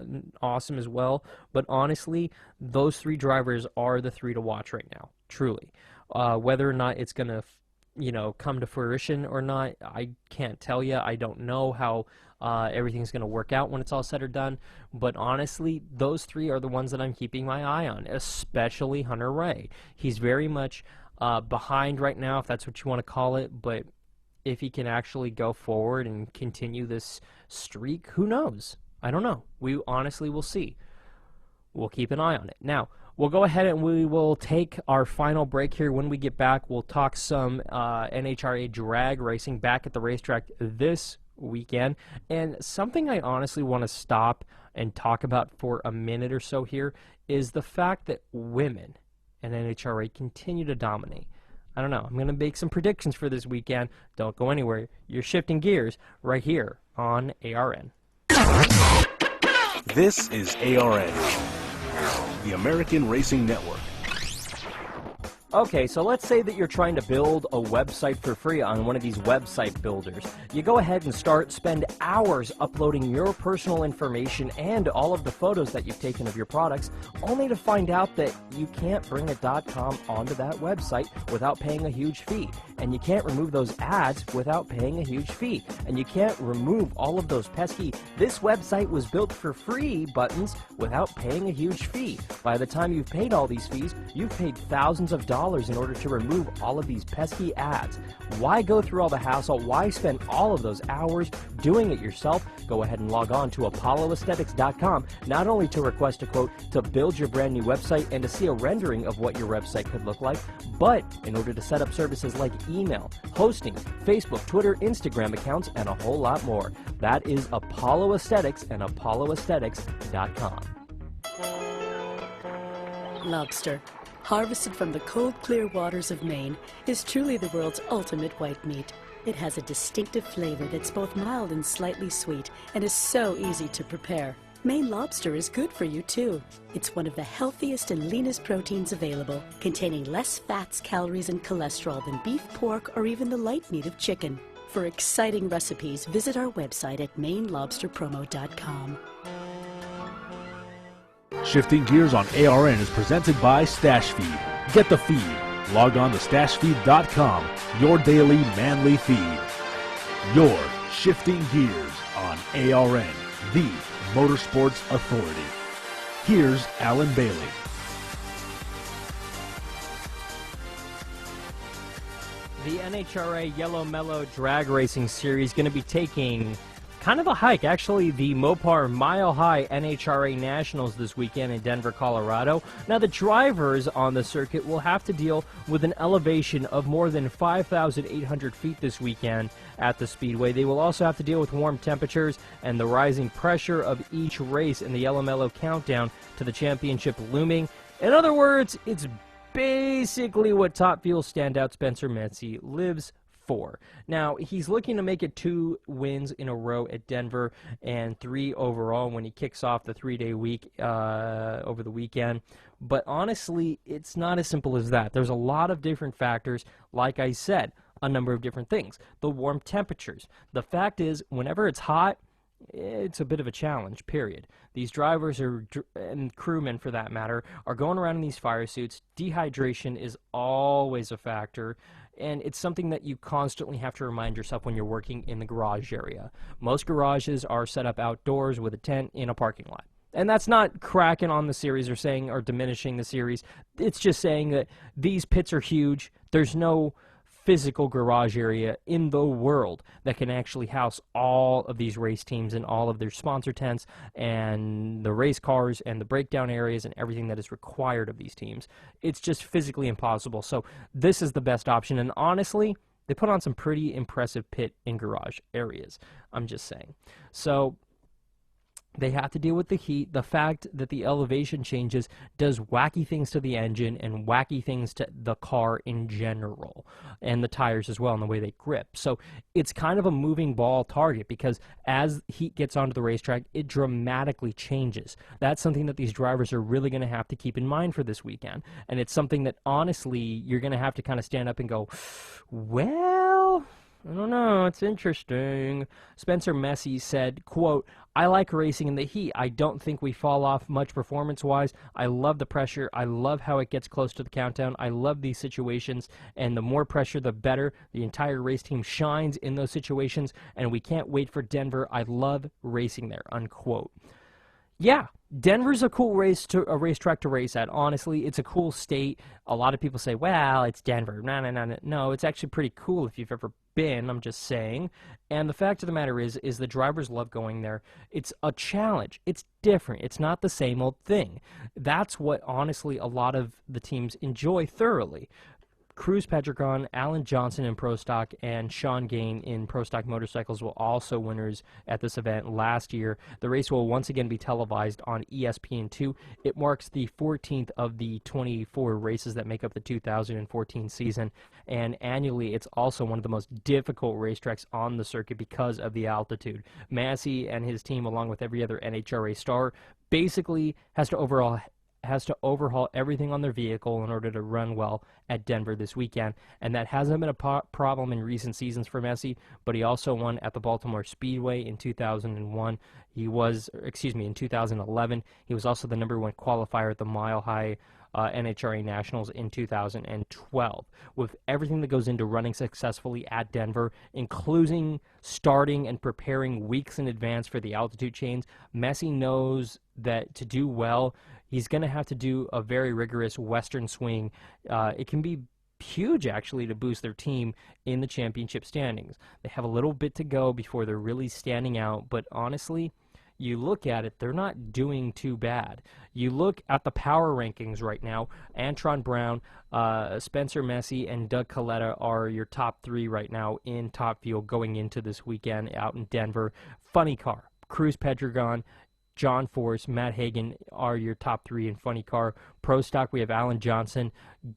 awesome as well. But honestly, those 3 drivers are the 3 to watch right now, truly. Whether or not it's going to, come to fruition or not, I can't tell you. I don't know how everything's going to work out when it's all said or done. But honestly, those 3 are the ones that I'm keeping my eye on, especially Hunter-Reay. He's very much behind right now, if that's what you want to call it, but if he can actually go forward and continue this streak, who knows? I don't know. We honestly will see. We'll keep an eye on it. Now, we'll go ahead and we will take our final break here. When we get back, we'll talk some NHRA drag racing back at the racetrack this weekend. And something I honestly want to stop and talk about for a minute or so here is the fact that women and NHRA continue to dominate. I don't know. I'm going to make some predictions for this weekend. Don't go anywhere. You're shifting gears right here on ARN. This is ARN, the American Racing Network. Okay, so let's say that you're trying to build a website for free on one of these website builders. You go ahead and spend hours uploading your personal information and all of the photos that you've taken of your products, only to find out that you can't bring a .com onto that website without paying a huge fee. And you can't remove those ads without paying a huge fee. And you can't remove all of those pesky "this website was built for free" buttons without paying a huge fee. By the time you've paid all these fees, you've paid thousands of dollars in order to remove all of these pesky ads. Why go through all the hassle? Why spend all of those hours doing it yourself? Go ahead and log on to apolloaesthetics.com, not only to request a quote to build your brand new website and to see a rendering of what your website could look like, but in order to set up services like email, hosting, Facebook, Twitter, Instagram accounts, and a whole lot more. That is Apollo Aesthetics and apolloaesthetics.com. Lobster, harvested from the cold, clear waters of Maine, is truly the world's ultimate white meat. It has a distinctive flavor that's both mild and slightly sweet, and is so easy to prepare. Maine lobster is good for you too. It's one of the healthiest and leanest proteins available, containing less fats, calories, and cholesterol than beef, pork, or even the light meat of chicken. For exciting recipes, visit our website at mainelobsterpromo.com. Shifting Gears on ARN is presented by Stash Feed. Get the feed. Log on to stashfeed.com, your daily manly feed. You're Shifting Gears on ARN, the Motorsports Authority. Here's Alan Bailey. The NHRA Yellow Mellow Drag Racing Series going to be taking kind of a hike. Actually, the Mopar Mile High NHRA Nationals this weekend in Denver, Colorado. Now, the drivers on the circuit will have to deal with an elevation of more than 5,800 feet this weekend at the Speedway. They will also have to deal with warm temperatures and the rising pressure of each race in the Yellow Mellow countdown to the championship looming. In other words, it's basically what Top Fuel standout Spencer Metzi lives 4. Now, he's looking to make it 2 wins in a row at Denver and 3 overall when he kicks off the 3-day week over the weekend. But honestly, it's not as simple as that. There's a lot of different factors, like I said, a number of different things. The warm temperatures. The fact is, whenever it's hot, it's a bit of a challenge, period. These drivers and crewmen, for that matter, are going around in these fire suits. Dehydration is always a factor, and it's something that you constantly have to remind yourself when you're working in the garage area. Most garages are set up outdoors with a tent in a parking lot. And that's not cracking on the series or diminishing the series. It's just saying that these pits are huge. There's no physical garage area in the world that can actually house all of these race teams and all of their sponsor tents and the race cars and the breakdown areas and everything that is required of these teams. It's just physically impossible. So this is the best option. And honestly, they put on some pretty impressive pit and garage areas. I'm just saying. So they have to deal with the heat, the fact that the elevation changes does wacky things to the engine and wacky things to the car in general, and the tires as well, and the way they grip. So it's kind of a moving ball target, because as heat gets onto the racetrack, it dramatically changes. That's something that these drivers are really going to have to keep in mind for this weekend, and it's something that, honestly, you're going to have to kind of stand up and go, well, I don't know, it's interesting. Spencer Messi said, quote, "I like racing in the heat. I don't think we fall off much performance-wise. I love the pressure. I love how it gets close to the countdown. I love these situations, and the more pressure, the better. The entire race team shines in those situations, and we can't wait for Denver. I love racing there," unquote. Yeah, Denver's a cool racetrack to race at. Honestly, it's a cool state. A lot of people say, well, it's Denver. No, it's actually pretty cool if you've ever been, I'm just saying. And the fact of the matter is the drivers love going there. It's a challenge. It's different. It's not the same old thing. That's what, honestly, a lot of the teams enjoy thoroughly. Cruz Pedregon, Alan Johnson in Pro Stock, and Sean Gain in Pro Stock Motorcycles were also winners at this event last year. The race will once again be televised on ESPN2. It marks the 14th of the 24 races that make up the 2014 season, and annually it's also one of the most difficult racetracks on the circuit because of the altitude. Massey and his team, along with every other NHRA star, basically has to overhaul everything on their vehicle in order to run well at Denver this weekend, and that hasn't been a problem in recent seasons for Messi, but he also won at the Baltimore Speedway in 2001. In 2011. He was also the #1 qualifier at the Mile High NHRA Nationals in 2012. With everything that goes into running successfully at Denver, including starting and preparing weeks in advance for the altitude change, Messi knows that to do well, he's going to have to do a very rigorous Western swing. It can be huge, actually, to boost their team in the championship standings. They have a little bit to go before they're really standing out, but honestly, you look at it, they're not doing too bad. You look at the power rankings right now, Antron Brown, Spencer Messi, and Doug Coletta are your top 3 right now in Top Fuel going into this weekend out in Denver. Funny Car, Cruz Pedregon, John Force, Matt Hagan are your top 3 in Funny Car. Pro Stock, we have Alan Johnson,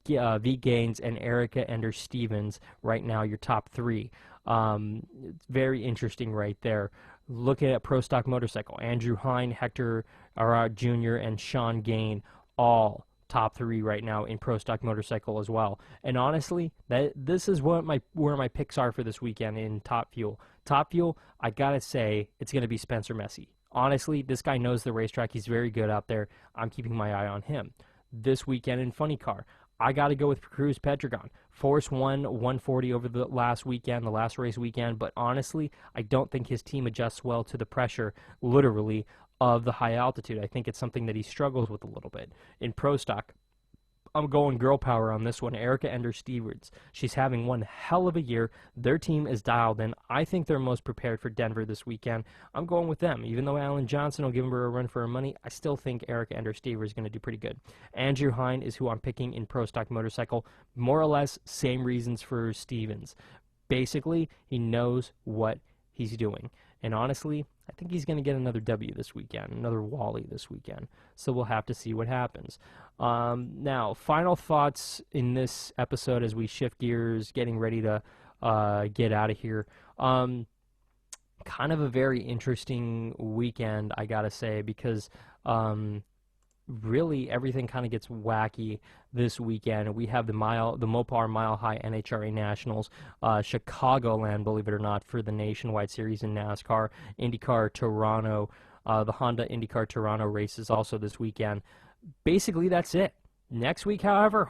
V. Gaines, and Erica Ender Stevens right now, your top 3. It's very interesting right there. Looking at Pro Stock Motorcycle, Andrew Hine, Hector Arad Jr., and Sean Gain, all top 3 right now in Pro Stock Motorcycle as well. And honestly, this is where my picks are for this weekend in Top Fuel. Top Fuel, I gotta say, it's going to be Spencer Messi. Honestly, this guy knows the racetrack. He's very good out there. I'm keeping my eye on him. This weekend in Funny Car, I got to go with Cruz Pedregon. Force won 140 over the last race weekend, but honestly, I don't think his team adjusts well to the pressure, literally, of the high altitude. I think it's something that he struggles with a little bit. In Pro Stock, I'm going girl power on this one. Erica Ender Stevens. She's having one hell of a year. Their team is dialed in. I think they're most prepared for Denver this weekend. I'm going with them. Even though Alan Johnson will give her a run for her money, I still think Erica Ender Stevens is going to do pretty good. Andrew Hine is who I'm picking in Pro Stock Motorcycle. More or less, same reasons for Stevens. Basically, he knows what he's doing. And honestly, I think he's going to get another W this weekend, another Wally this weekend. So we'll have to see what happens. Now, final thoughts in this episode as we shift gears, getting ready to get out of here. Kind of a very interesting weekend, I gotta say, because really everything kind of gets wacky this weekend. We have the Mopar Mile High NHRA Nationals, Chicagoland, believe it or not, for the Nationwide Series in NASCAR, IndyCar Toronto, the Honda IndyCar Toronto races also this weekend. Basically, that's it. Next week, however,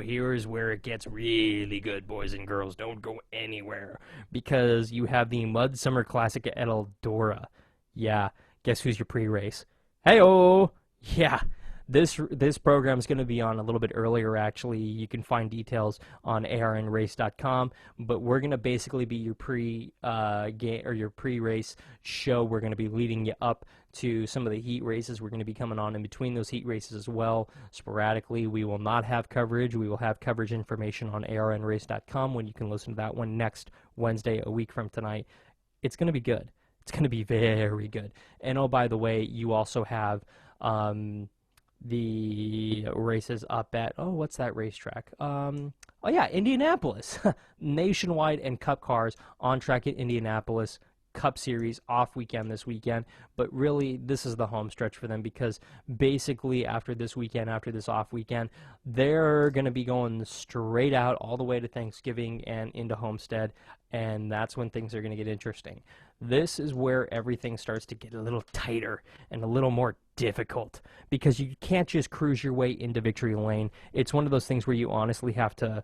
here's where it gets really good, boys and girls. Don't go anywhere, because you have the Mud Summer Classic at Eldora. Yeah, guess who's your pre-race? Hey-oh! Yeah, this program is going to be on a little bit earlier, actually. You can find details on arnrace.com, but we're going to basically be your pre-race show. We're going to be leading you up to some of the heat races. We're going to be coming on in between those heat races as well, sporadically. We will not have coverage. We will have coverage information on arnrace.com when you can listen to that one next Wednesday, a week from tonight. It's going to be good. It's going to be very good. And oh, by the way, you also have the races up at, what's that racetrack? Oh yeah, Indianapolis. Nationwide and Cup cars on track at Indianapolis. Cup Series off weekend this weekend, but really this is the home stretch for them, because basically after this weekend, after this off weekend, they're going to be going straight out all the way to Thanksgiving and into Homestead, and that's when things are going to get interesting. This is where everything starts to get a little tighter and a little more difficult, because you can't just cruise your way into victory lane. It's one of those things where you honestly have to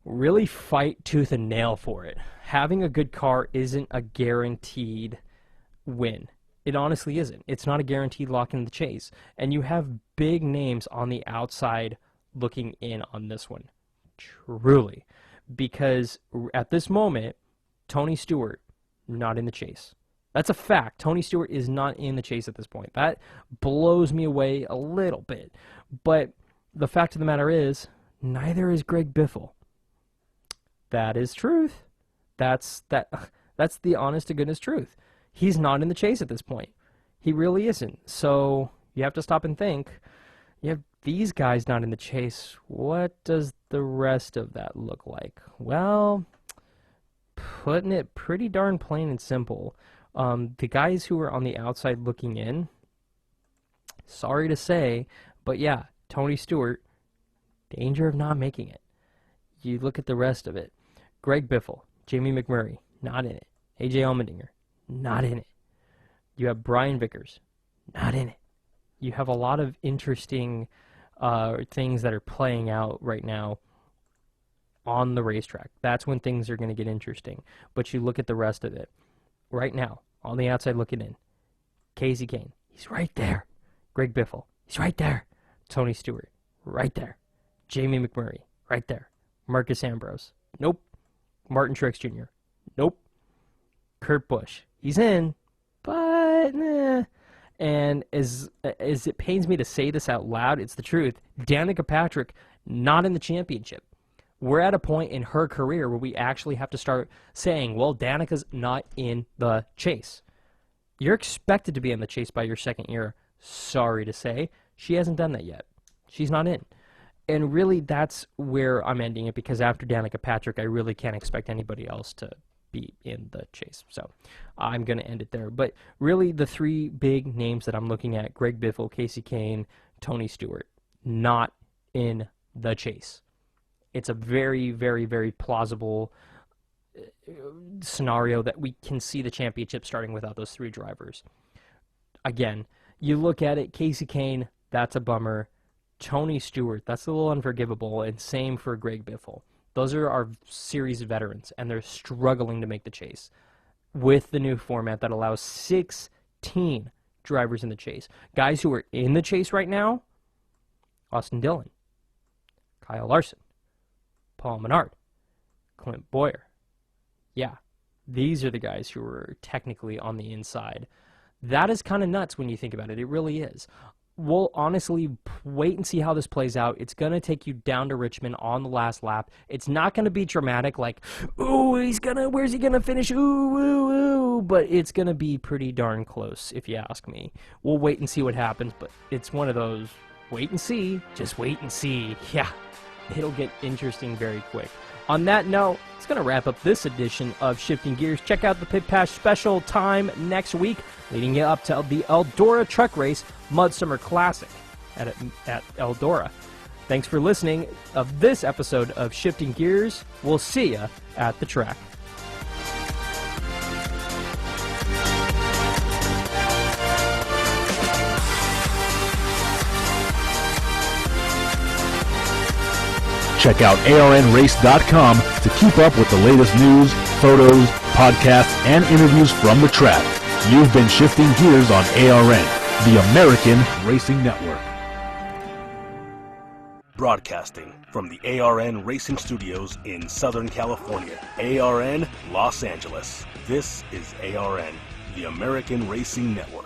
really fight tooth and nail for it. Having a good car isn't a guaranteed win. It honestly isn't. It's not a guaranteed lock in the chase. And you have big names on the outside looking in on this one. Truly. Because at this moment, Tony Stewart, not in the chase. That's a fact. Tony Stewart is not in the chase at this point. That blows me away a little bit. But the fact of the matter is, neither is Greg Biffle. That is truth. That's the honest to goodness truth. He's not in the chase at this point. He really isn't. So you have to stop and think. You have these guys not in the chase. What does the rest of that look like? Well, putting it pretty darn plain and simple, the guys who are on the outside looking in, sorry to say, but yeah, Tony Stewart, danger of not making it. You look at the rest of it. Greg Biffle, Jamie McMurray, not in it. AJ Allmendinger, not in it. You have Brian Vickers, not in it. You have a lot of interesting things that are playing out right now on the racetrack. That's when things are going to get interesting. But you look at the rest of it. Right now, on the outside looking in, Casey Kane, he's right there. Greg Biffle, he's right there. Tony Stewart, right there. Jamie McMurray, right there. Marcus Ambrose, nope. Martin Truex Jr., nope. Kurt Busch, he's in, but And as it pains me to say this out loud, it's the truth. Danica Patrick, not in the championship. We're at a point in her career where we actually have to start saying, well, Danica's not in the chase. You're expected to be in the chase by your second year. Sorry to say, she hasn't done that yet. She's not in. And really, that's where I'm ending it, because after Danica Patrick, I really can't expect anybody else to be in the chase. So I'm going to end it there. But really, the three big names that I'm looking at, Greg Biffle, Casey Kane, Tony Stewart, not in the chase. It's a very, very, very plausible scenario that we can see the championship starting without those three drivers. Again, you look at it, Casey Kane, that's a bummer. Tony Stewart, that's a little unforgivable, and same for Greg Biffle. Those are our series veterans, and they're struggling to make the chase with the new format that allows 16 drivers in the chase. Guys who are in the chase right now, Austin Dillon, Kyle Larson, Paul Menard, Clint Boyer. Yeah, these are the guys who are technically on the inside. That is kind of nuts when you think about it. It really is. We'll honestly wait and see how this plays out. It's going to take you down to Richmond on the last lap. It's not going to be dramatic like, ooh, where's he going to finish? Ooh, ooh, ooh. But it's going to be pretty darn close, if you ask me. We'll wait and see what happens, but it's one of those wait and see, just wait and see. Yeah, it'll get interesting very quick. On that note, it's going to wrap up this edition of Shifting Gears. Check out the Pit Pass special time next week, leading you up to the Eldora Truck Race Mud Summer Classic at Eldora. Thanks for listening of this episode of Shifting Gears. We'll see you at the track. Check out arnrace.com to keep up with the latest news, photos, podcasts, and interviews from the track. You've been Shifting Gears on ARN, the American Racing Network. Broadcasting from the ARN Racing Studios in Southern California, ARN, Los Angeles. This is ARN, the American Racing Network.